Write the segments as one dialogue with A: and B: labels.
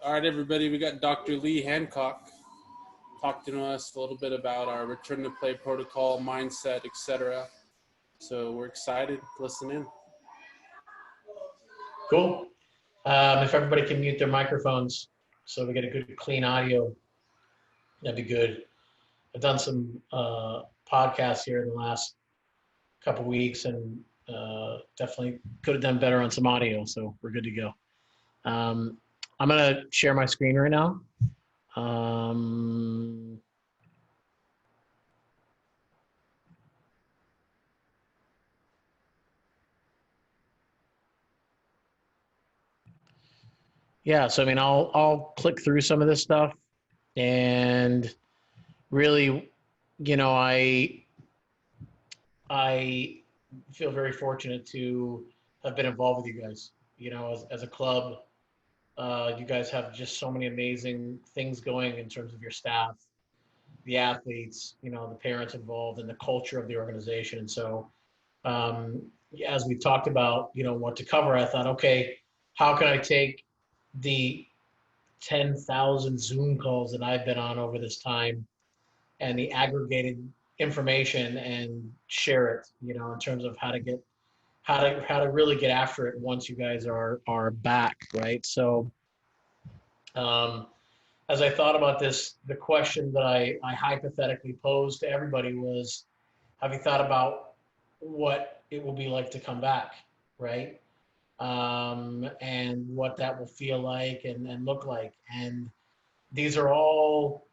A: All right, everybody, we got Dr. Lee Hancock talking to us a little bit about our return to play protocol, mindset, etc. So we're excited. Listen in.
B: Cool. If everybody can mute their microphones so we get a good, clean audio, that'd be good. I've done some podcasts here in the last couple weeks and definitely could have done better on some audio, so we're good to go. I'm going to share my screen right now. Yeah, so I mean, I'll click through some of this stuff, and really, I feel very fortunate to have been involved with you guys. As a club, you guys have just so many amazing things going in terms of your staff, the athletes, the parents involved, and the culture of the organization. And so, as we talked about, what to cover, I thought, okay, how can I take the 10,000 Zoom calls that I've been on over this time and the aggregated information and share it, in terms of how to really get after it once you guys are back, right? So as I thought about this, the question that I hypothetically posed to everybody was, have you thought about what it will be like to come back, right? And what that will feel like and look like. And these are all,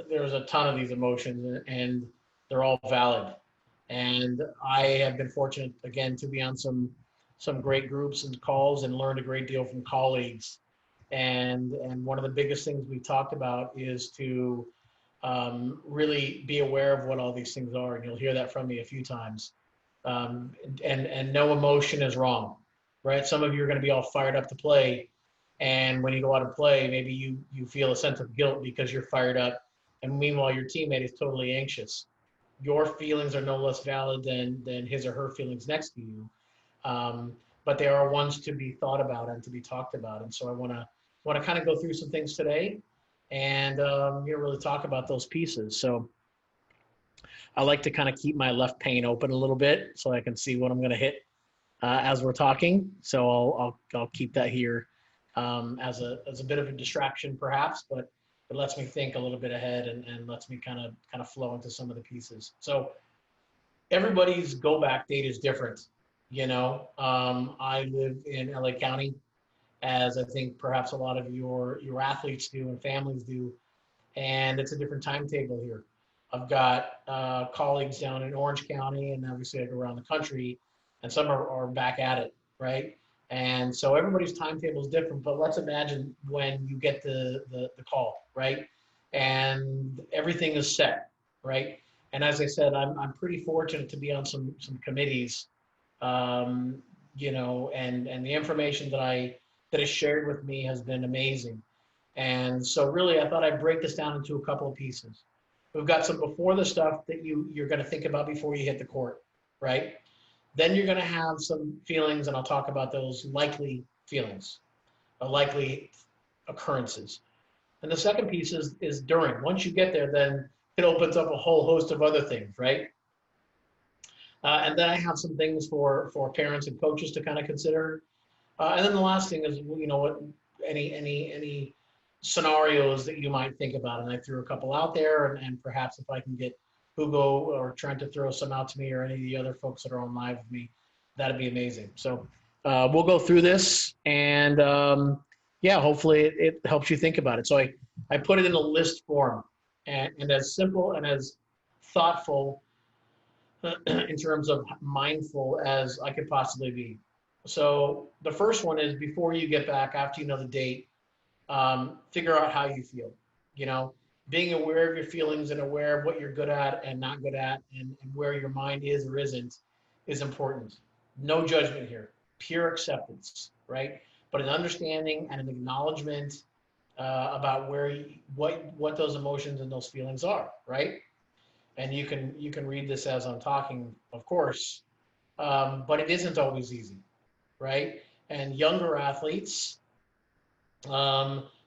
B: there's a ton of these emotions and they're all valid. And I have been fortunate, again, to be on some great groups and calls and learned a great deal from colleagues. And one of the biggest things we talked about is to really be aware of what all these things are. And you'll hear that from me a few times. And no emotion is wrong, right? Some of you are going to be all fired up to play. And when you go out and play, maybe you feel a sense of guilt because you're fired up. And meanwhile, your teammate is totally anxious. Your feelings are no less valid than his or her feelings next to you. But they are ones to be thought about and to be talked about. And so I want to kind of go through some things today and really talk about those pieces. So I like to kind of keep my left pane open a little bit so I can see what I'm going to hit as we're talking. So I'll keep that here as a bit of a distraction perhaps, but it lets me think a little bit ahead and lets me kind of flow into some of the pieces. So everybody's go back date is different. I live in LA County, as I think perhaps a lot of your athletes do and families do, and it's a different timetable here. I've got colleagues down in Orange County, and obviously I go around the country, and some are back at it, right? And so everybody's timetable is different, but let's imagine when you get the call, right? And everything is set, right? And as I said, I'm pretty fortunate to be on some committees, and the information that is shared with me has been amazing. And so really, I thought I'd break this down into a couple of pieces. We've got some before the stuff that you're going to think about before you hit the court, right? Then you're going to have some feelings, and I'll talk about those likely feelings, likely occurrences. And the second piece is during. Once you get there, then it opens up a whole host of other things, right? And then I have some things for parents and coaches to kind of consider. And then the last thing is, what any scenarios that you might think about. And I threw a couple out there, and perhaps if I can get Hugo or Trent to throw some out to me or any of the other folks that are on live with me, that'd be amazing. So we'll go through this and hopefully it helps you think about it. So I put it in a list form and as simple and as thoughtful in terms of mindful as I could possibly be. So the first one is before you get back, after you know the date, figure out how you feel. Being aware of your feelings and aware of what you're good at and not good at and where your mind is or isn't is important. No judgment here, pure acceptance, right? But an understanding and an acknowledgement about what those emotions and those feelings are, right? And you can read this as I'm talking, of course, but it isn't always easy, right? And younger athletes,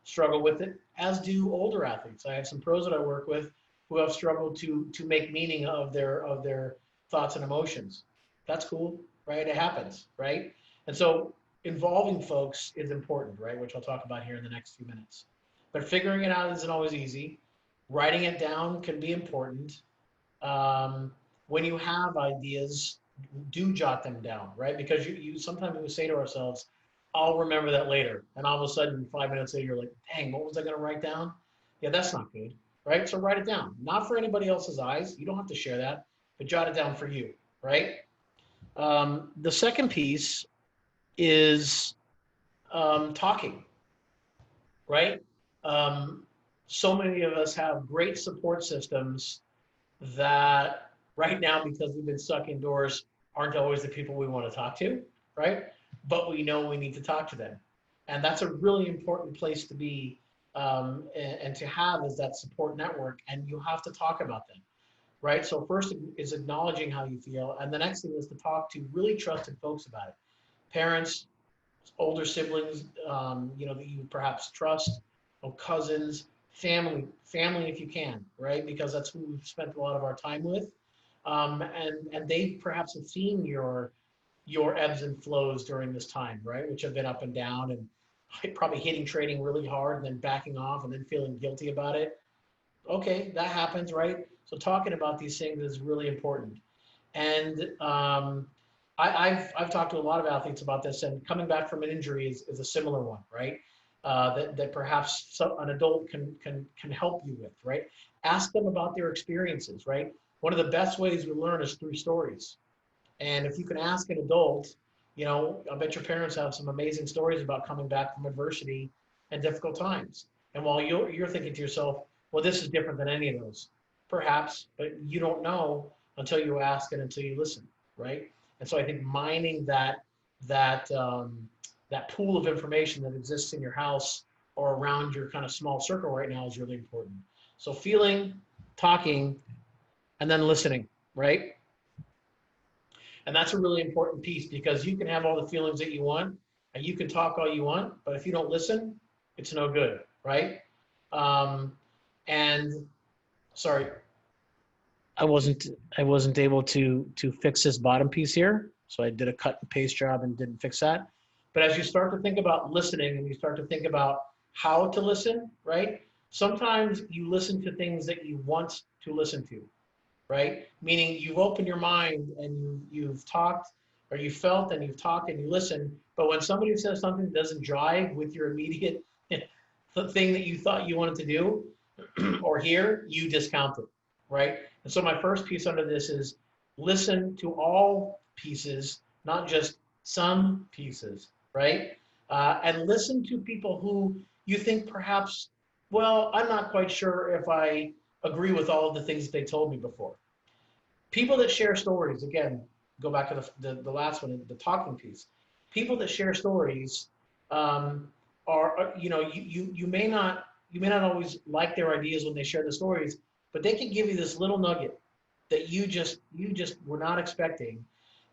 B: struggle with it, as do older athletes. I have some pros that I work with who have struggled to make meaning of their thoughts and emotions. That's cool, right? It happens, right? And so involving folks is important, right? Which I'll talk about here in the next few minutes. But figuring it out isn't always easy. Writing it down can be important. Um, when you have ideas, do jot them down, right? Because you sometimes we say to ourselves, I'll remember that later. And all of a sudden, 5 minutes later, you're like, dang, what was I going to write down? Yeah, that's not good, right? So write it down. Not for anybody else's eyes. You don't have to share that, but jot it down for you, right? The second piece is talking, right? Um, so many of us have great support systems that right now, because we've been stuck indoors, aren't always the people we want to talk to, right? But we know we need to talk to them. And that's a really important place to be and to have is that support network. And you have to talk about them, right? So first is acknowledging how you feel. And the next thing is to talk to really trusted folks about it. Parents, older siblings, that you perhaps trust, or cousins, family if you can, right? Because that's who we've spent a lot of our time with, and they perhaps have seen your ebbs and flows during this time, right? Which have been up and down, and probably hitting training really hard and then backing off and then feeling guilty about it. Okay, that happens, right? So talking about these things is really important. And I've talked to a lot of athletes about this, and coming back from an injury is a similar one, right? That perhaps an adult can help you with, right? Ask them about their experiences, right? One of the best ways we learn is through stories. And if you can ask an adult, I bet your parents have some amazing stories about coming back from adversity and difficult times. And while you're thinking to yourself, well, this is different than any of those, perhaps, but you don't know until you ask and until you listen, right? And so I think mining that pool of information that exists in your house or around your kind of small circle right now is really important. So feeling, talking, and then listening, right? And that's a really important piece because you can have all the feelings that you want and you can talk all you want, but if you don't listen, it's no good, right? And sorry, I wasn't able to fix this bottom piece here. So I did a cut and paste job and didn't fix that. But as you start to think about listening and you start to think about how to listen, right? Sometimes you listen to things that you want to listen to, right? Meaning you've opened your mind and you've talked or you felt and you've talked and you listen. But when somebody says something that doesn't jive with your immediate the thing that you thought you wanted to do or hear, you discount it, right? And so my first piece under this is listen to all pieces, not just some pieces, right? And listen to people who you think perhaps, well, I'm not quite sure if I agree with all of the things that they told me before. People that share stories, again, go back to the last one, the talking piece. People that share stories you may not always like their ideas when they share the stories, but they can give you this little nugget that you just were not expecting.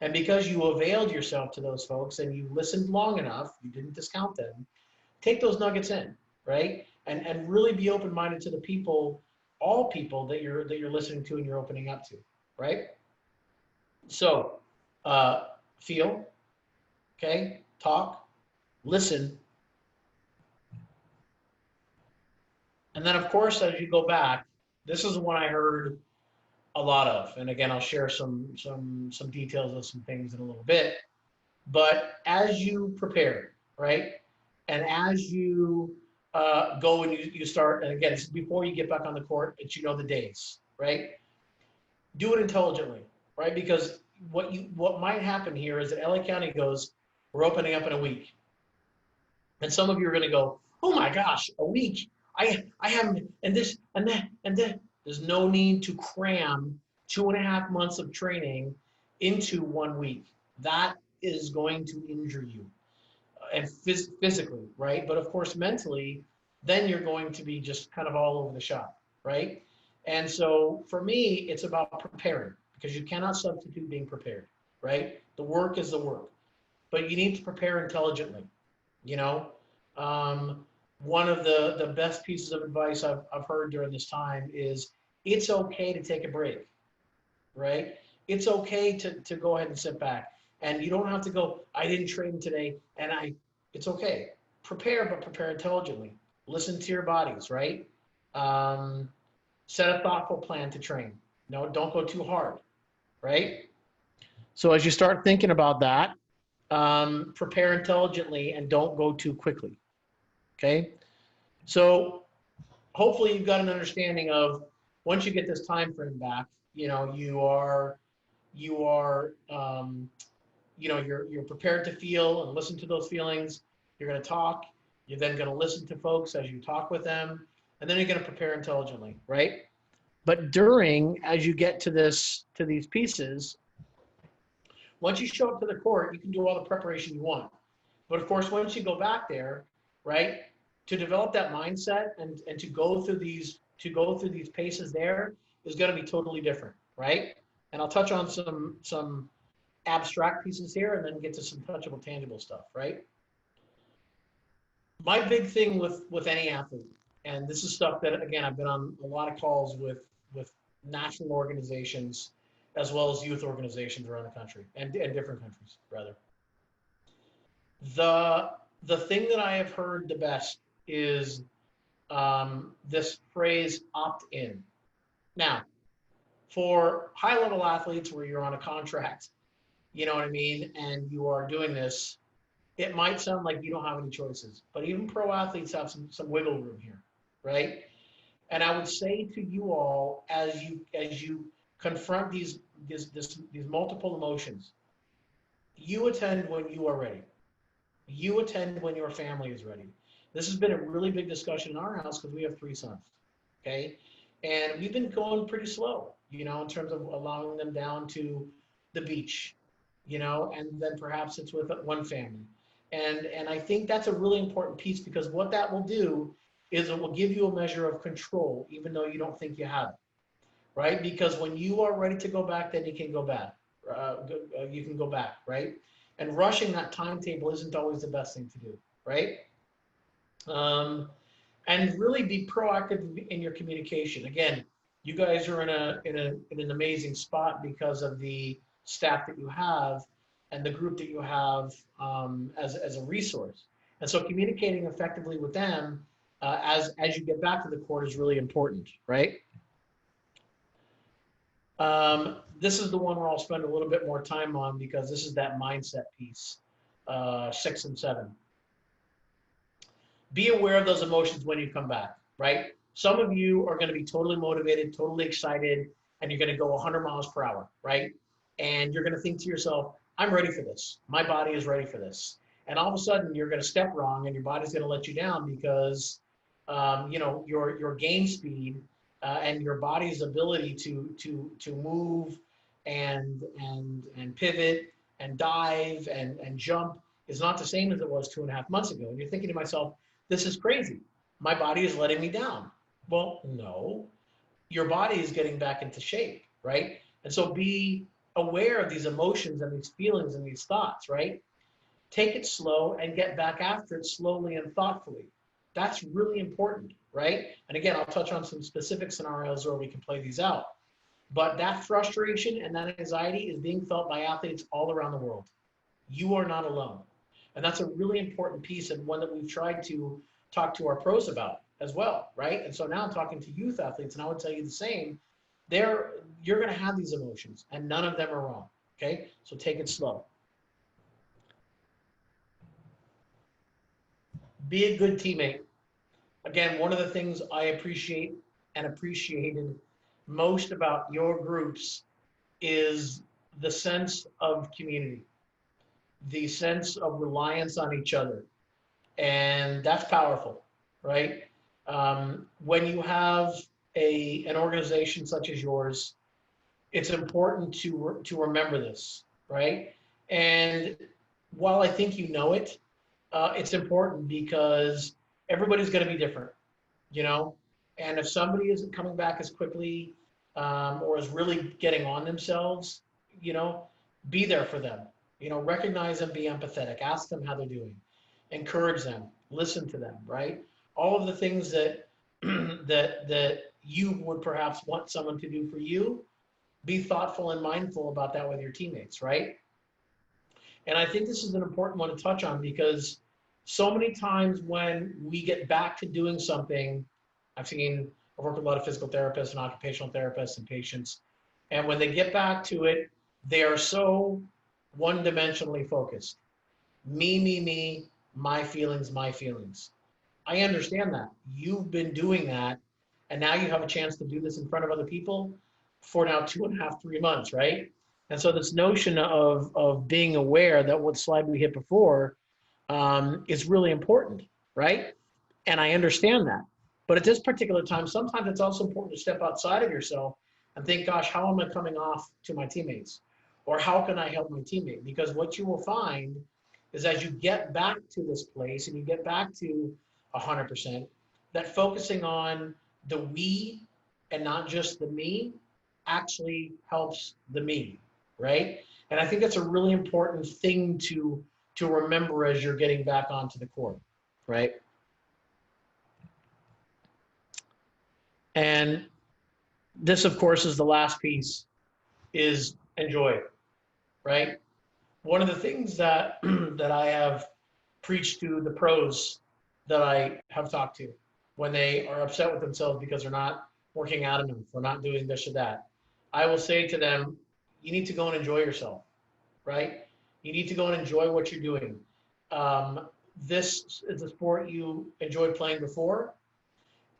B: And because you availed yourself to those folks and you listened long enough, you didn't discount them, take those nuggets in, right? And really be open-minded to the people, all people that you're listening to and you're opening up to, right? So feel, okay, talk, listen. And then of course, as you go back, this is one I heard a lot of. And again, I'll share some details of some things in a little bit. But as you prepare, right? And as you go and you start, and again, before you get back on the court, it's the days, right? Do it intelligently, right? Because what might happen here is that LA County goes, we're opening up in a week. And some of you are going to go, oh my gosh, a week. I haven't, and this, and that, and that. There's no need to cram 2.5 months of training into 1 week. That is going to injure you and physically, right? But of course, mentally, then you're going to be just kind of all over the shop, right? And so for me, it's about preparing because you cannot substitute being prepared, right? The work is the work, but you need to prepare intelligently, you know? one of the best pieces of advice I've heard during this time is it's okay to take a break, right? It's okay to go ahead and sit back. And you don't have to go, I didn't train today, it's okay. Prepare, but prepare intelligently. Listen to your bodies, right? Um, Set a thoughtful plan to train. No, don't go too hard, right? So as you start thinking about that, prepare intelligently and don't go too quickly, okay? So hopefully you've got an understanding of once you get this time frame back, you are you're prepared to feel and listen to those feelings. You're going to talk. You're then going to listen to folks as you talk with them, and then you're going to prepare intelligently, right? But as you get to these pieces, once you show up to the court, you can do all the preparation you want. But of course, once you go back there, right, to develop that mindset and to go through these paces there is going to be totally different, right? And I'll touch on some abstract pieces here and then get to some touchable, tangible stuff, right? My big thing with any athlete, and this is stuff that again I've been on a lot of calls with national organizations as well as youth organizations around the country and different countries rather. The thing that I have heard the best is this phrase opt in. Now, for high level athletes where you're on a contract, you know what I mean, and you are doing this, it might sound like you don't have any choices, but even pro athletes have some wiggle room here, right? And I would say to you all, as you confront these multiple emotions, you attend when you are ready. You attend when your family is ready. This has been a really big discussion in our house because we have 3 sons, okay? And we've been going pretty slow, in terms of allowing them down to the beach, and then perhaps it's with one family. And I think that's a really important piece because what that will do is it will give you a measure of control, even though you don't think you have it, right? Because when you are ready to go back, then you can go back. You can go back, right? And rushing that timetable isn't always the best thing to do, right? Um, and really be proactive in your communication. Again, you guys are in an amazing spot because of the staff that you have and the group that you have as a resource. And so communicating effectively with them as you get back to the court is really important, right? This is the one where I'll spend a little bit more time on because this is that mindset piece, 6 and 7. Be aware of those emotions when you come back, right? Some of you are going to be totally motivated, totally excited, and you're going to go 100 miles per hour, right? And you're going to think to yourself, I'm ready for this. My body is ready for this. And all of a sudden, you're going to step wrong, and your body's going to let you down because, your gain speed and your body's ability to move and pivot and dive and jump is not the same as it was 2.5 months ago. And you're thinking to myself, this is crazy. My body is letting me down. Well, no, your body is getting back into shape, right? And so be aware of these emotions and these feelings and these thoughts, right? Take it slow and get back after it slowly and thoughtfully. That's really important, right? And again, I'll touch on some specific scenarios where we can play these out. But that frustration and that anxiety is being felt by athletes all around the world. You are not alone. And that's a really important piece and one that we've tried to talk to our pros about as well, right? And so now I'm talking to youth athletes, and I would tell you the same. You're going to have these emotions, and none of them are wrong, okay? So take it slow. Be a good teammate. Again, one of the things I appreciate and appreciated most about your groups is the sense of community, the sense of reliance on each other. And that's powerful, right? When you have an organization such as yours, it's important to remember this, right? And while I think you know it, it's important because everybody's going to be different, and if somebody isn't coming back as quickly or is really getting on themselves, be there for them, recognize them, be empathetic, ask them how they're doing, encourage them, listen to them, right? all of the things that that you would perhaps want someone to do for you, be thoughtful and mindful about that with your teammates, right? And I think this is an important one to touch on because so many times when we get back to doing something, I've worked with a lot of physical therapists and occupational therapists and patients, and when they get back to it, they are so one-dimensionally focused. Me, my feelings, my feelings. I understand that. You've been doing that, and now you have a chance to do this in front of other people for now 2.5, 3 months, right? And so this notion of being aware that what slide we hit before is really important, right? And I understand that. But at this particular time, sometimes it's also important to step outside of yourself and think, gosh, how am I coming off to my teammates? Or how can I help my teammate? Because what you will find is as you get back to this place and you get back to 100%, that focusing on the we and not just the me actually helps the me, right? And I think that's a really important thing to remember as you're getting back onto the court, right? And this, of course, is the last piece, is enjoy it, right? One of the things that that I have preached to the pros that I have talked to when they are upset with themselves because they're not working out enough or not doing this or that, I will say to them, you need to go and enjoy yourself, right? You need to go and enjoy what you're doing. This is a sport you enjoyed playing before,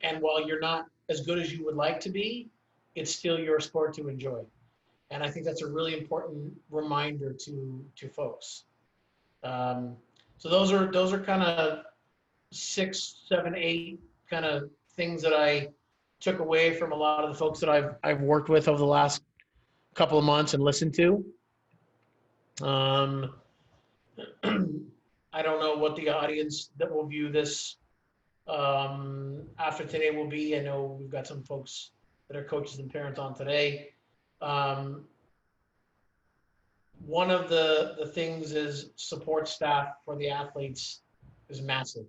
B: and while you're not as good as you would like to be, it's still your sport to enjoy. And I think that's a really important reminder to folks. Um, so those are kind of 6, 7, 8 kind of things that I took away from a lot of the folks that I've worked with over the last couple of months and listened to. Um, I don't know what the audience that will view this after today will be. I know we've got some folks that are coaches and parents on today. Um, One of the things is support staff for the athletes is massive.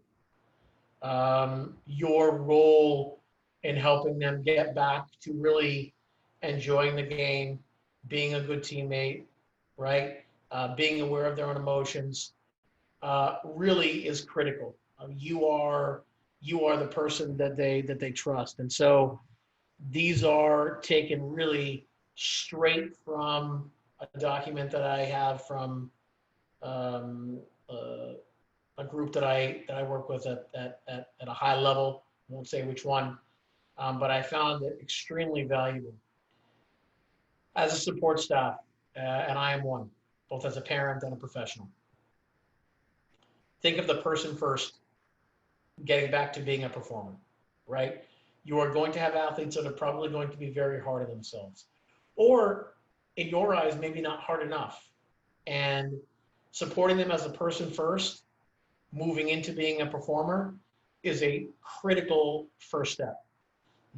B: Your role in helping them get back to really enjoying the game, being a good teammate, right? Being aware of their own emotions, really is critical. You are the person that they trust, and so these are taken really straight from a document that I have from um, uh, a group that I work with at a high level. I won't say which one, but I found it extremely valuable as a support staff, and I am one, both as a parent and a professional. Think of the person first, getting back to being a performer, right? You are going to have athletes that are probably going to be very hard on themselves, or in your eyes, maybe not hard enough. And supporting them as a person first, moving into being a performer, is a critical first step.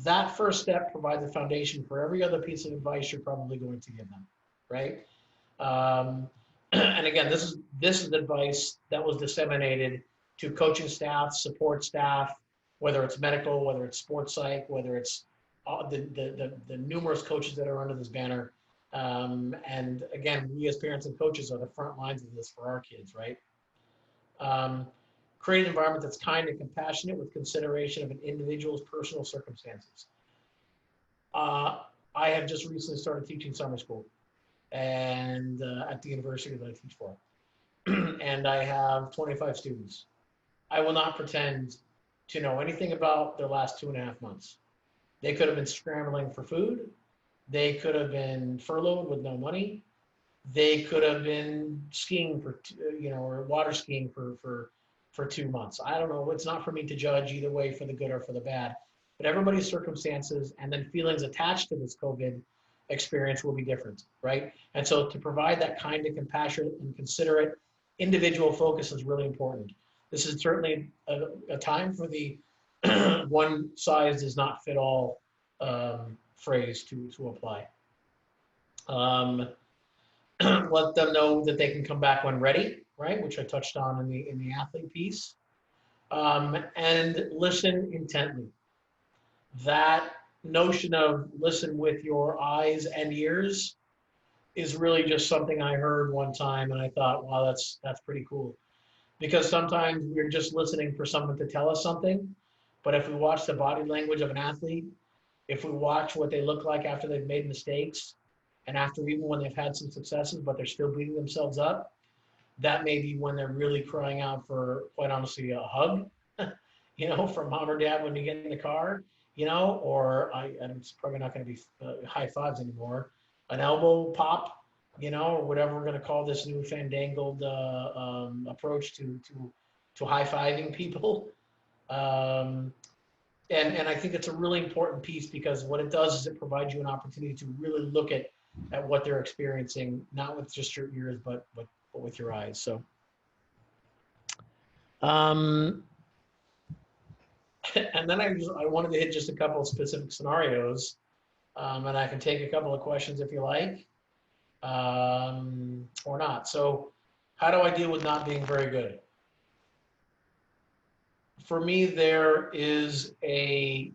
B: That first step provides a foundation for every other piece of advice you're probably going to give them, right? Um, and again, this is advice that was disseminated to coaching staff, support staff, whether it's medical, whether it's sports psych, whether it's the numerous coaches that are under this banner. And again, we as parents and coaches are the front lines of this for our kids, right? Create an environment that's kind and compassionate with consideration of an individual's personal circumstances. I have just recently started teaching summer school and at the university that I teach for. And I have 25 students. I will not pretend to know anything about their last 2.5 months. They could have been scrambling for food. They could have been furloughed with no money. They could have been skiing or water skiing for 2 months. I don't know. It's not for me to judge either way for the good or for the bad. But everybody's circumstances and then feelings attached to this COVID experience will be different, right? And so to provide that kind of compassionate and considerate individual focus is really important. This is certainly a time for the one size does not fit all phrase to apply. Let them know that they can come back when ready, right? Which I touched on in the athlete piece. and listen intently. That notion of listen with your eyes and ears is really just something I heard one time, and I thought, wow, that's pretty cool. Because sometimes we're just listening for someone to tell us something, but if we watch the body language of an athlete, if we watch what they look like after they've made mistakes, and after even when they've had some successes, but they're still beating themselves up, that may be when they're really crying out for, quite honestly, a hug, from mom or dad when you get in the car, or and it's probably not going to be high fives anymore, an elbow pop, or whatever we're going to call this new fandangled approach to high fiving people. Um, and I think it's a really important piece because what it does is it provides you an opportunity to really look at what they're experiencing, not with just your ears, but with your eyes. So, and then I wanted to hit just a couple of specific scenarios, and I can take a couple of questions if you like, or not. So, how do I deal with not being very good? For me, there is a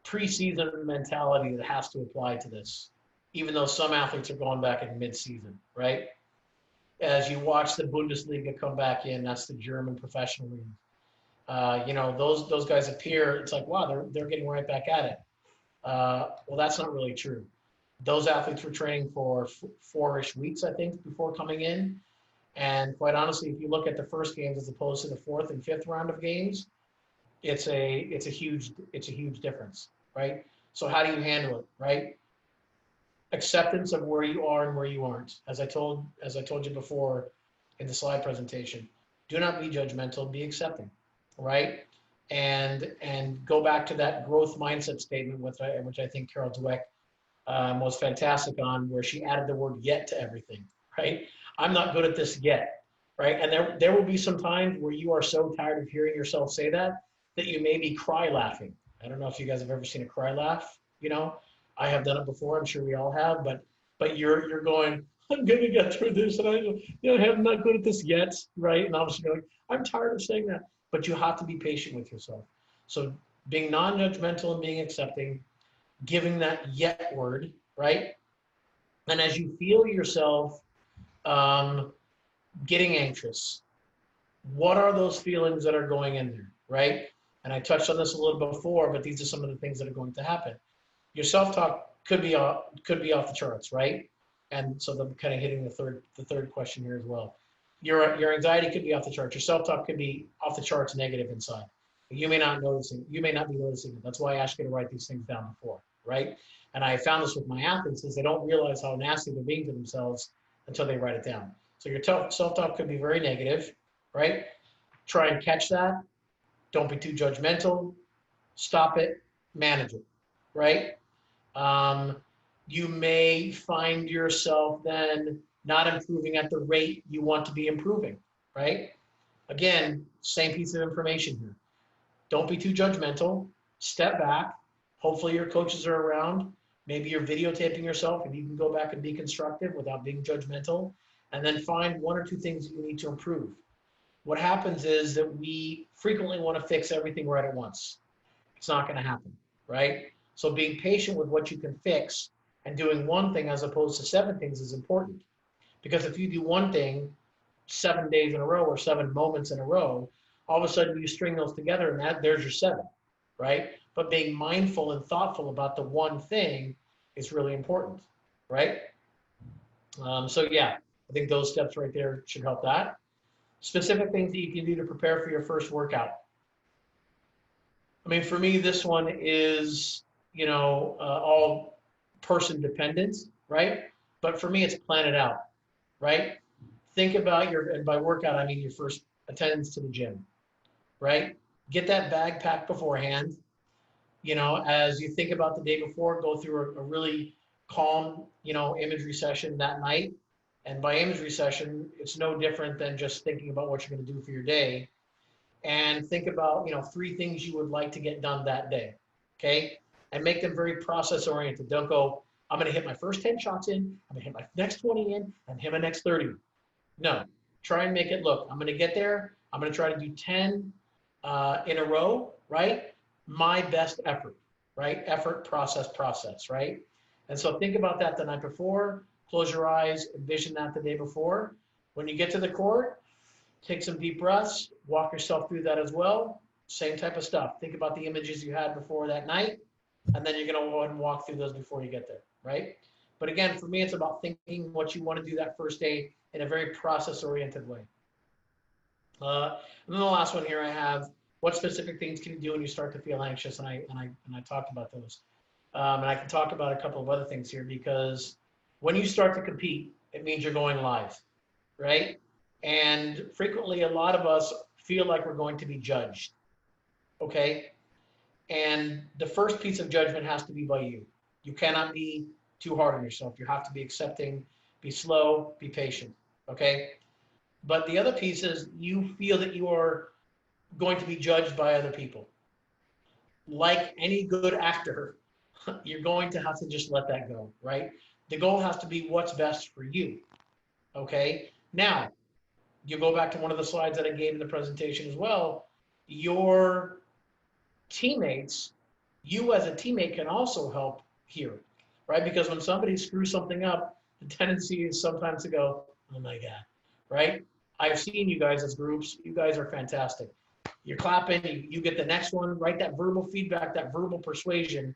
B: preseason mentality that has to apply to this, even though some athletes are going back in mid-season, right? As you watch the Bundesliga come back in, that's the German professional league. Those guys appear. It's like, wow, they're getting right back at it. Well, that's not really true. Those athletes were training for 4-ish weeks, I think, before coming in. And quite honestly, if you look at the first games as opposed to the fourth and fifth round of games, it's a huge difference, right? So how do you handle it, right? Acceptance of where you are and where you aren't. As I told you before in the slide presentation, do not be judgmental, be accepting, right? And go back to that growth mindset statement, which I think Carol Dweck was fantastic on, where she added the word yet to everything, right? I'm not good at this yet, right? And there will be some times where you are so tired of hearing yourself say that you maybe cry laughing. I don't know if you guys have ever seen a cry laugh, I have done it before. I'm sure we all have, but you're going, I'm going to get through this, and I'm not good at this yet, right? And obviously you're like, I'm tired of saying that, but you have to be patient with yourself. So being non-judgmental and being accepting, giving that yet word, right? And as you feel yourself getting anxious, what are those feelings that are going in there, right? And I touched on this a little before, but these are some of the things that are going to happen. Your self-talk could be off the charts, right? And so I'm kind of hitting the third question here as well. Your anxiety could be off the charts. Your self-talk could be off the charts negative inside. You may not be noticing it. That's why I asked you to write these things down before, right? And I found this with my athletes is they don't realize how nasty they're being to themselves until they write it down. So your self-talk could be very negative, right? Try and catch that. Don't be too judgmental. Stop it. Manage it, right? You may find yourself then not improving at the rate you want to be improving, right? Again, same piece of information here. Don't be too judgmental. Step back. Hopefully your coaches are around. Maybe you're videotaping yourself and you can go back and be constructive without being judgmental. And then find one or two things that you need to improve. What happens is that we frequently want to fix everything right at once. It's not going to happen, right? So being patient with what you can fix and doing one thing as opposed to 7 things is important. Because if you do one thing 7 days in a row or 7 moments in a row, all of a sudden you string those together and there's your 7, right? But being mindful and thoughtful about the one thing is really important, right? So yeah, I think those steps right there should help that. Specific things that you can do to prepare for your first workout. I mean, for me, this one is, all person dependent, right? But for me, it's plan it out, right? Think about and by workout, I mean your first attendance to the gym, right? Get that bag packed beforehand. As you think about the day before, go through a really calm, imagery session that night. And by imagery session, it's no different than just thinking about what you're going to do for your day. And think about, 3 things you would like to get done that day, okay? And make them very process oriented. Don't go, I'm going to hit my first 10 shots in, I'm going to hit my next 20 in, and hit my next 30. No, try and make it look, I'm going to get there, I'm going to try to do 10 in a row, right? My best effort, right? Effort, process, right? And so think about that the night before, close your eyes, envision that the day before. When you get to the court, take some deep breaths, walk yourself through that as well. Same type of stuff. Think about the images you had before that night, and then you're going to go ahead and walk through those before you get there, right? But again, for me, it's about thinking what you want to do that first day in a very process-oriented way. And then the last one here I have, what specific things can you do when you start to feel anxious? And I talked about those. And I can talk about a couple of other things here, because when you start to compete, it means you're going live, right? And frequently, a lot of us feel like we're going to be judged, okay? And the first piece of judgment has to be by you. You cannot be too hard on yourself. You have to be accepting, be slow, be patient, okay? But the other piece is you feel that you are going to be judged by other people. Like any good actor, you're going to have to just let that go, right? The goal has to be what's best for you, okay? Now, you go back to one of the slides that I gave in the presentation as well. Your teammates, you as a teammate can also help here, right? Because when somebody screws something up, the tendency is sometimes to go, oh my God, right? I've seen you guys as groups. You guys are fantastic. You're clapping, you get the next one, right? That verbal feedback, that verbal persuasion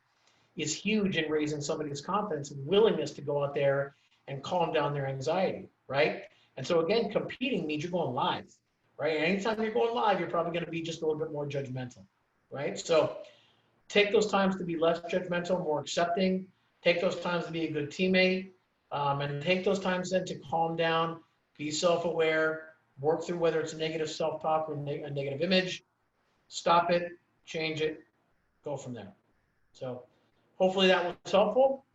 B: is huge in raising somebody's confidence and willingness to go out there and calm down their anxiety, right? And so again, competing means you're going live, right? And anytime you're going live, you're probably going to be just a little bit more judgmental, right? So take those times to be less judgmental, more accepting. Take those times to be a good teammate, and take those times then to calm down, be self-aware, work through whether it's a negative self-talk or a negative image, stop it, change it, go from there. So hopefully that was helpful.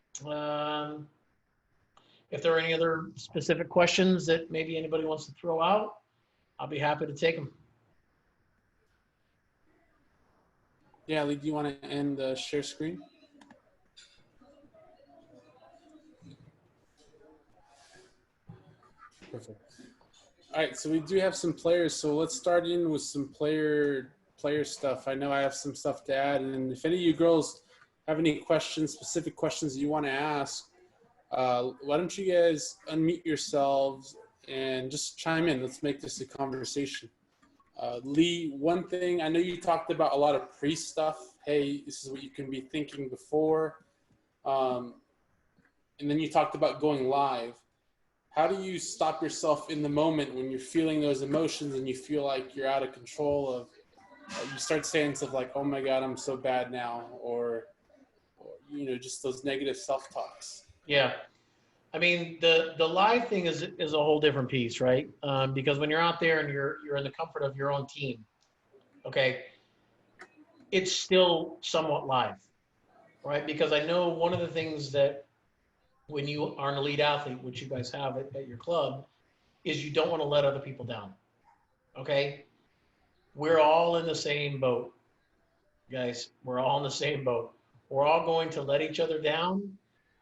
B: If there are any other specific questions that maybe anybody wants to throw out, I'll be happy to take them.
A: Yeah, Lee, do you want to end the share screen? Perfect. All right, so we do have some players. So let's start in with some player stuff. I know I have some stuff to add, and if any of you girls have any questions, specific questions that you want to ask, why don't you guys unmute yourselves and just chime in. Let's make this a conversation. Lee, one thing, I know you talked about a lot of pre-stuff. Hey, this is what you can be thinking before. And then you talked about going live. How do you stop yourself in the moment when you're feeling those emotions and you feel like you're out of control of, you start saying stuff like, oh my God, I'm so bad now, or you know, just those negative self-talks.
B: Yeah. I mean, the live thing is a whole different piece, right? Because when you're out there and you're in the comfort of your own team, okay, it's still somewhat live, right? Because I know one of the things that when you are an elite athlete, which you guys have at your club, is you don't want to let other people down, okay? We're all in the same boat, guys. We're all in the same boat. We're all going to let each other down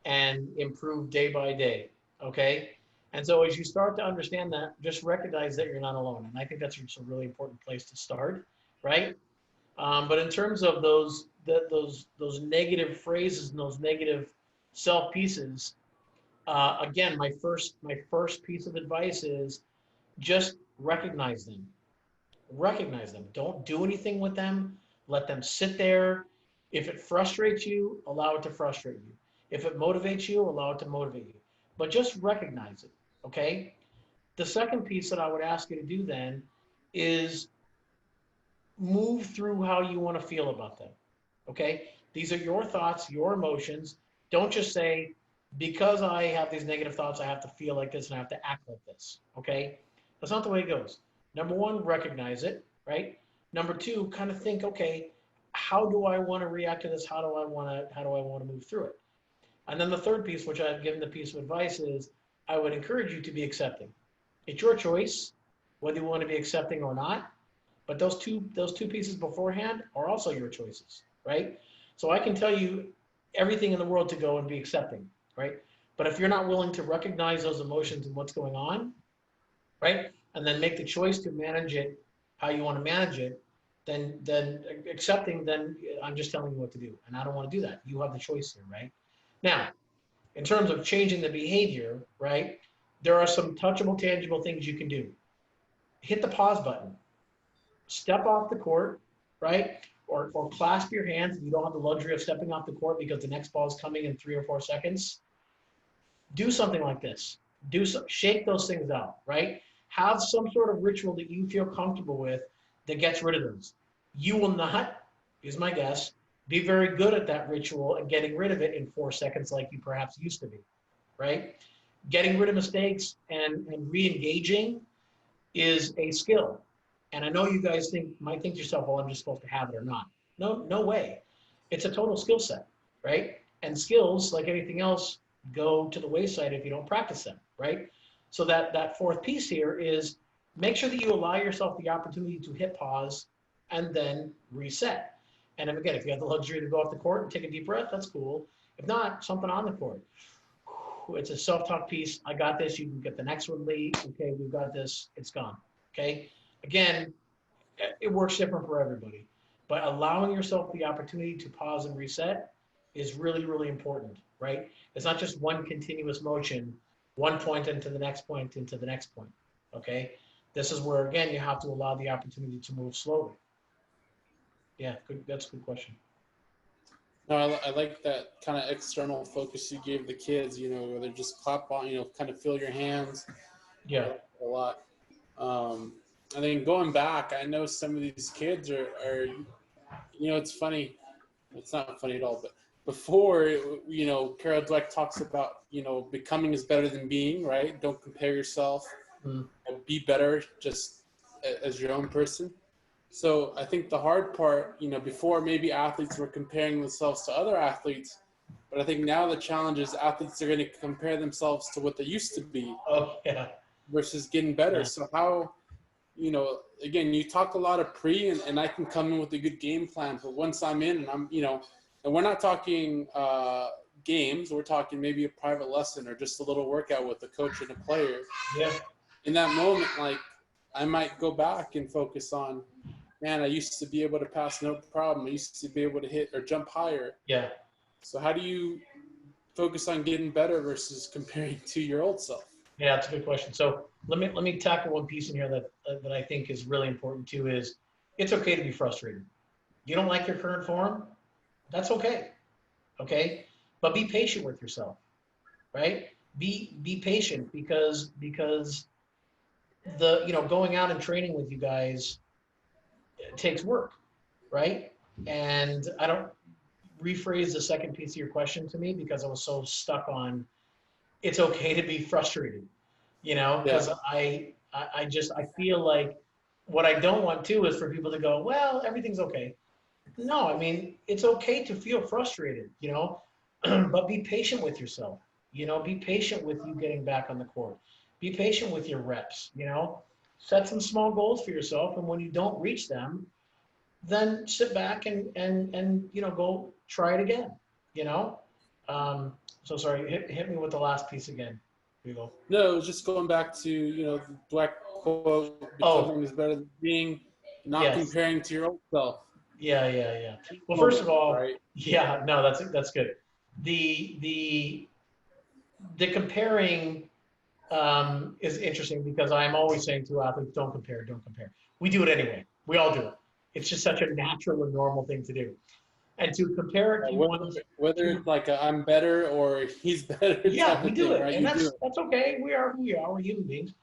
B: and improve day by day, okay? And so as you start to understand that, just recognize that you're not alone. And I think that's a really important place to start, right? But in terms of those negative phrases and those negative self pieces, again, my first piece of advice is just recognize them. Recognize them. Don't do anything with them. Let them sit there. If it frustrates you, allow it to frustrate you. If it motivates you, allow it to motivate you. But just recognize it, okay? The second piece that I would ask you to do then is move through how you want to feel about them, okay? These are your thoughts, your emotions. Don't just say, because I have these negative thoughts, I have to feel like this and I have to act like this, okay? That's not the way it goes. Number one, recognize it, right? Number two, kind of think, okay, how do I want to react to this? How do I want to move through it? And then the third piece, which I've given the piece of advice, is I would encourage you to be accepting. It's your choice whether you want to be accepting or not. But those two pieces beforehand are also your choices, right? So I can tell you everything in the world to go and be accepting, right? But if you're not willing to recognize those emotions and what's going on, right, and then make the choice to manage it how you want to manage it, than accepting, then I'm just telling you what to do. And I don't want to do that. You have the choice here, right? Now, in terms of changing the behavior, right, there are some touchable, tangible things you can do. Hit the pause button. Step off the court, right? Or clasp your hands if you don't have the luxury of stepping off the court because the next ball is coming in 3 or 4 seconds. Do something like this. Shake those things out, right? Have some sort of ritual that you feel comfortable with that gets rid of those. You will not, is my guess, be very good at that ritual and getting rid of it in 4 seconds like you perhaps used to be, right? Getting rid of mistakes and re-engaging is a skill. And I know you guys might think to yourself, well, I'm just supposed to have it or not. No, no way. It's a total skill set, right? And skills, like anything else, go to the wayside if you don't practice them, right? So that fourth piece here is make sure that you allow yourself the opportunity to hit pause and then reset. And again, if you have the luxury to go off the court and take a deep breath, that's cool. If not, something on the court. It's a self-talk piece. I got this. You can get the next one, Lee. Okay, we've got this. It's gone. Okay. Again, it works different for everybody, but allowing yourself the opportunity to pause and reset is really, really important, right? It's not just one continuous motion, one point into the next point into the next point. Okay. This is where, again, you have to allow the opportunity to move slowly. Yeah, good. That's a good question.
A: No, I like that kind of external focus you gave the kids, whether just clap on, kind of feel your hands.
B: Yeah.
A: A lot. And then going back, I know some of these kids are it's funny. It's not funny at all, but before, Carol Dweck talks about, becoming is better than being, right? Don't compare yourself. Be better just as your own person. So I think the hard part, before maybe athletes were comparing themselves to other athletes, but I think now the challenge is athletes are going to compare themselves to what they used to be.
B: Oh, yeah.
A: Versus getting better.
B: Yeah.
A: So how, again, you talk a lot of and I can come in with a good game plan, but once I'm in and I'm, and we're not talking games, we're talking maybe a private lesson or just a little workout with a coach and a player.
B: Yeah.
A: In that moment, like I might go back and focus on, man, I used to be able to pass no problem. I used to be able to hit or jump higher.
B: Yeah.
A: So how do you focus on getting better versus comparing to your old self?
B: Yeah, that's a good question. So let me tackle one piece in here that I think is really important too. Is it's okay to be frustrated. You don't like your current form, that's okay. Okay, but be patient with yourself, right? Be patient because the going out and training with you guys takes work, right? And I don't rephrase the second piece of your question to me because I was so stuck on it's okay to be frustrated, because I feel like what I don't want to is for people to go, well, everything's okay. No, I mean, it's okay to feel frustrated, but be patient with yourself, be patient with you getting back on the court. Be patient with your reps, set some small goals for yourself. And when you don't reach them, then sit back and go try it again, So sorry, hit me with the last piece again.
A: No, it was just going back to, the Black quote, becoming is better than being, not comparing to your old self.
B: Yeah. Well, first of all,
A: right?
B: Yeah, no, that's good. The comparing is interesting because I'm always saying to athletes, don't compare. We do it anyway. We all do it. It's just such a natural and normal thing to do. And to compare it to
A: whether it's like I'm better or he's better.
B: Yeah, we do it,
A: right?
B: and that's okay. We are who we are. We're human beings.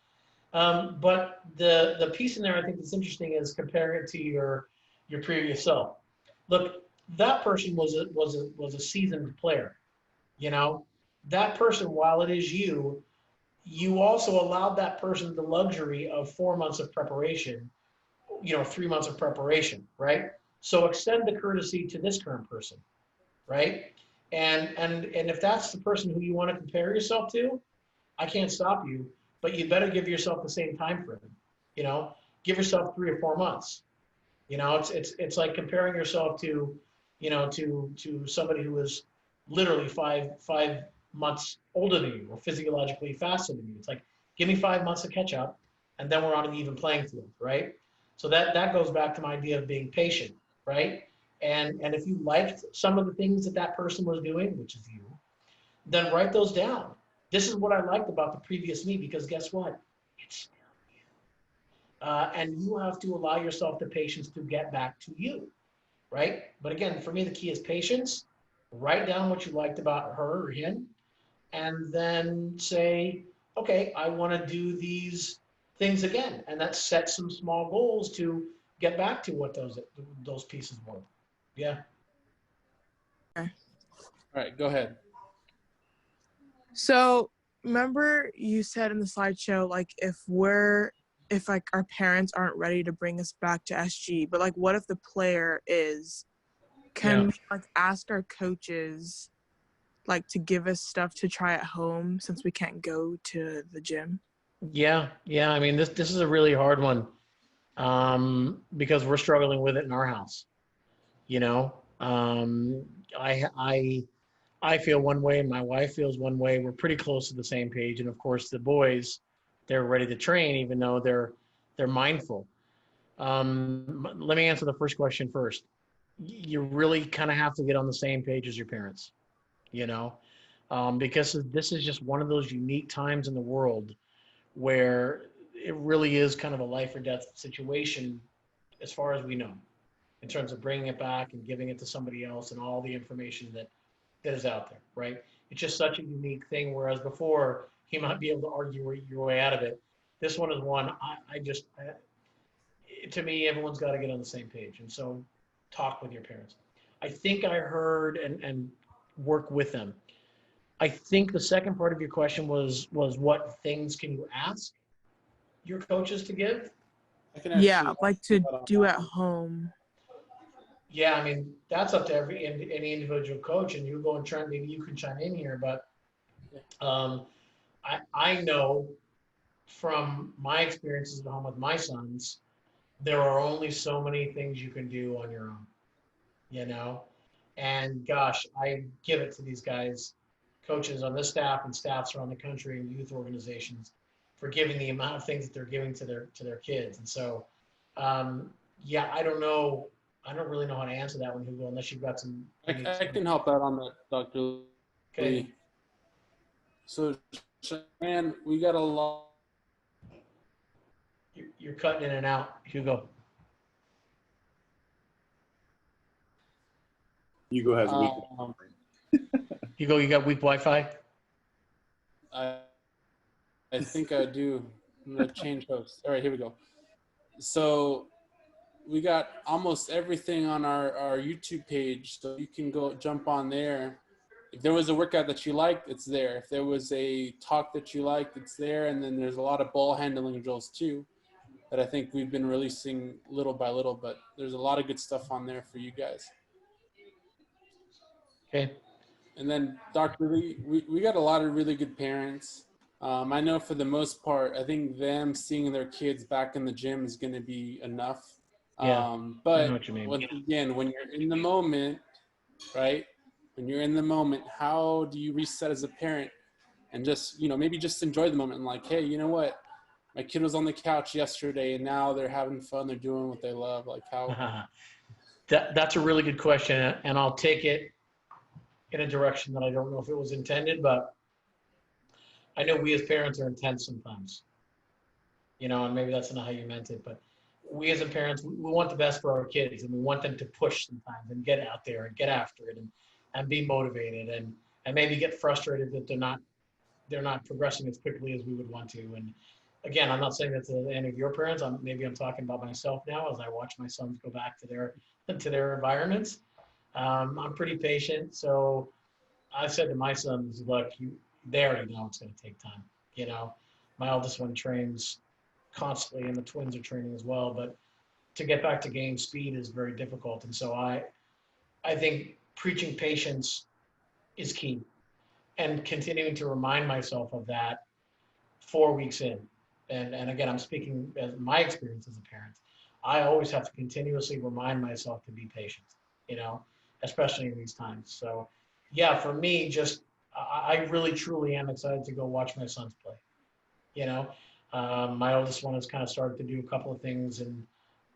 B: But the piece in there I think that's interesting is comparing it to your previous self. Look, that person was a seasoned player. That person, while it is you also allowed that person the luxury of 4 months of preparation, 3 months of preparation, right? So extend the courtesy to this current person, right? And if that's the person who you want to compare yourself to, I can't stop you, but you better give yourself the same time frame. Give yourself 3 or 4 months. It's like comparing yourself to somebody who is literally five months older than you or physiologically faster than you. It's like, give me 5 months to catch up, and then we're on an even playing field, right? So that goes back to my idea of being patient, right? And if you liked some of the things that that person was doing, which is you, then write those down. This is what I liked about the previous me, because guess what? It's and you have to allow yourself the patience to get back to you, right? But again, for me, the key is patience. Write down what you liked about her or him, and then say, okay, I want to do these things again, and that sets some small goals to get back to what those pieces were. Yeah.
C: Okay.
A: All right, go ahead.
C: So remember you said in the slideshow, like if like our parents aren't ready to bring us back to SG, but like what if the player is? Can we like ask our coaches like to give us stuff to try at home since we can't go to the gym?
B: Yeah, I mean, this is a really hard one, because we're struggling with it in our house. You know, I feel one way, and my wife feels one way. We're pretty close to the same page, and of course, the boys, they're ready to train, even though they're mindful. Let me answer the first question first. You really kind of have to get on the same page as your parents, you know, because this is just one of those unique times in the world where it really is kind of a life or death situation, as far as we know, in terms of bringing it back and giving it to somebody else and all the information that is out there, right? It's just such a unique thing. Whereas before, you might be able to argue your way out of it. This one is one to me, everyone's got to get on the same page. And so talk with your parents. I think I heard and work with them. I think the second part of your question was what things can you ask your coaches to give?
A: I can
C: Yeah,
A: actually
C: like to do at home.
B: Yeah, I mean, that's up to any individual coach, and you go and try. Maybe you can chime in here, but I know from my experiences at home with my sons, there are only so many things you can do on your own, you know. And gosh, I give it to these guys, coaches on this staff and staffs around the country and youth organizations, for giving the amount of things that they're giving to their kids. And so, yeah, I don't know. I don't really know how to answer that one, Hugo, unless you've got some.
A: I can help out on that, Dr.
B: Okay.
A: Lee. So, man, we got a lot.
B: You're cutting in and out, Hugo.
D: Hugo has weak.
B: Hugo, you got weak Wi-Fi?
A: I think I do. I'm gonna change hosts. All right, here we go. So we got almost everything on our YouTube page, so you can go jump on there. If there was a workout that you liked, it's there. If there was a talk that you liked, it's there. And then there's a lot of ball handling drills too that I think we've been releasing little by little, but there's a lot of good stuff on there for you guys.
B: Okay.
A: And then Dr. Lee, we got a lot of really good parents. I know for the most part, I think them seeing their kids back in the gym is going to be enough.
B: Yeah,
A: but
B: I know what you mean.
A: once again, when you're in the moment, right? When you're in the moment, how do you reset as a parent and just, maybe just enjoy the moment and like, hey, you know what? My kid was on the couch yesterday and now they're having fun. They're doing what they love. Like how?
B: That's a really good question, and I'll take it in a direction that I don't know if it was intended, but I know we as parents are intense sometimes, and maybe that's not how you meant it, but we as parents, we want the best for our kids, and we want them to push sometimes and get out there and get after it and be motivated and maybe get frustrated that they're not progressing as quickly as we would want to. And again, I'm not saying that to any of your parents. Maybe I'm talking about myself now as I watch my sons go back to their environments. I'm pretty patient, so I said to my sons, look, they already know it's going to take time. My oldest one trains constantly, and the twins are training as well. But to get back to game speed is very difficult, and so I think preaching patience is key, and continuing to remind myself of that 4 weeks in. And again, I'm speaking as my experience as a parent. I always have to continuously remind myself to be patient, especially in these times. So, yeah, for me, I really truly am excited to go watch my sons play. My oldest one has kind of started to do a couple of things, and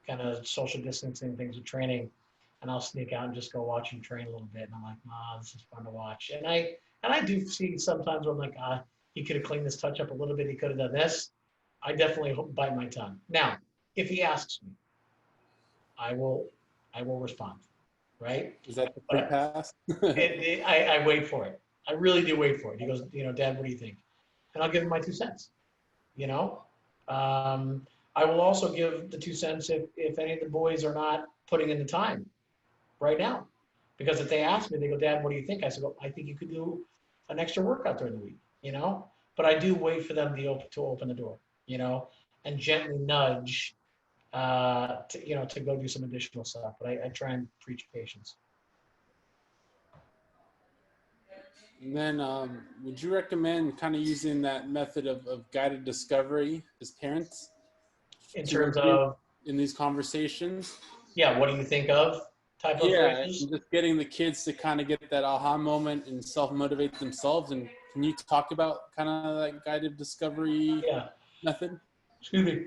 B: kind of social distancing things with training, and I'll sneak out and just go watch him train a little bit. And I'm like, this is fun to watch. And I do see sometimes where I'm like, he could have cleaned this touch up a little bit. He could have done this. I definitely bite my tongue. Now, if he asks me, I will respond, right?
A: Is that the free
B: But
A: pass?
B: I wait for it. I really do wait for it. He goes, Dad, what do you think? And I'll give him my 2 cents. You know, I will also give the 2 cents if any of the boys are not putting in the time right now, because if they ask me, they go, Dad, what do you think? I said, well, I think you could do an extra workout during the week. But I do wait for them to open the door. And gently nudge to go do some additional stuff. But I try and preach patience.
A: And then would you recommend kind of using that method of guided discovery as parents
B: In
A: to
B: terms
A: include
B: of,
A: in these conversations?
B: yeah, what do you think of type of
A: Yeah,
B: phrases?
A: and just getting the kids to kind of get that aha moment and self-motivate themselves. And can you talk about kind of that guided discovery
B: Yeah,
A: method?
B: excuse me.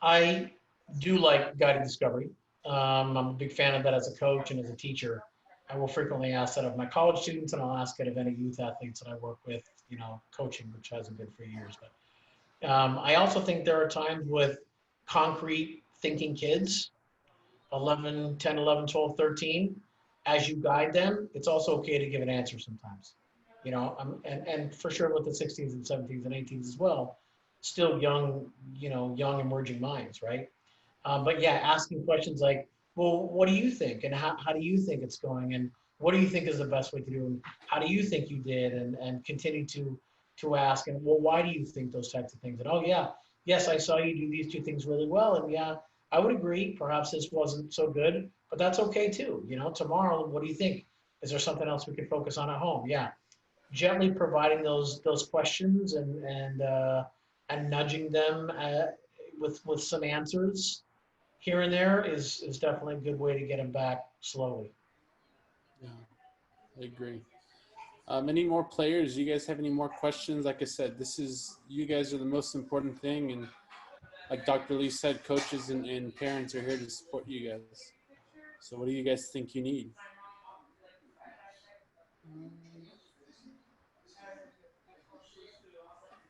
B: I do like guided discovery. I'm a big fan of that as a coach and as a teacher. I will frequently ask that of my college students, and I'll ask it of any youth athletes that I work with, coaching, which hasn't been for years. But I also think there are times with concrete thinking kids, 11, 10, 11, 12, 13, as you guide them, it's also okay to give an answer sometimes. And for sure with the 16s and 17s and 18s as well, still young, young emerging minds, right? But yeah, asking questions like, well, what do you think? And how do you think it's going? And what do you think is the best way to do? And how do you think you did? And continue to ask. And well, why do you think those types of things? And oh yeah, yes, I saw you do these two things really well. And yeah, I would agree. Perhaps this wasn't so good, but that's okay too. Tomorrow, what do you think? Is there something else we could focus on at home? Yeah, gently providing those questions and nudging them with some answers here and there is definitely a good way to get them back slowly.
A: Yeah, I agree. Any more players? You guys have any more questions? Like I said, you guys are the most important thing. And like Dr. Lee said, coaches and parents are here to support you guys. So what do you guys think you need?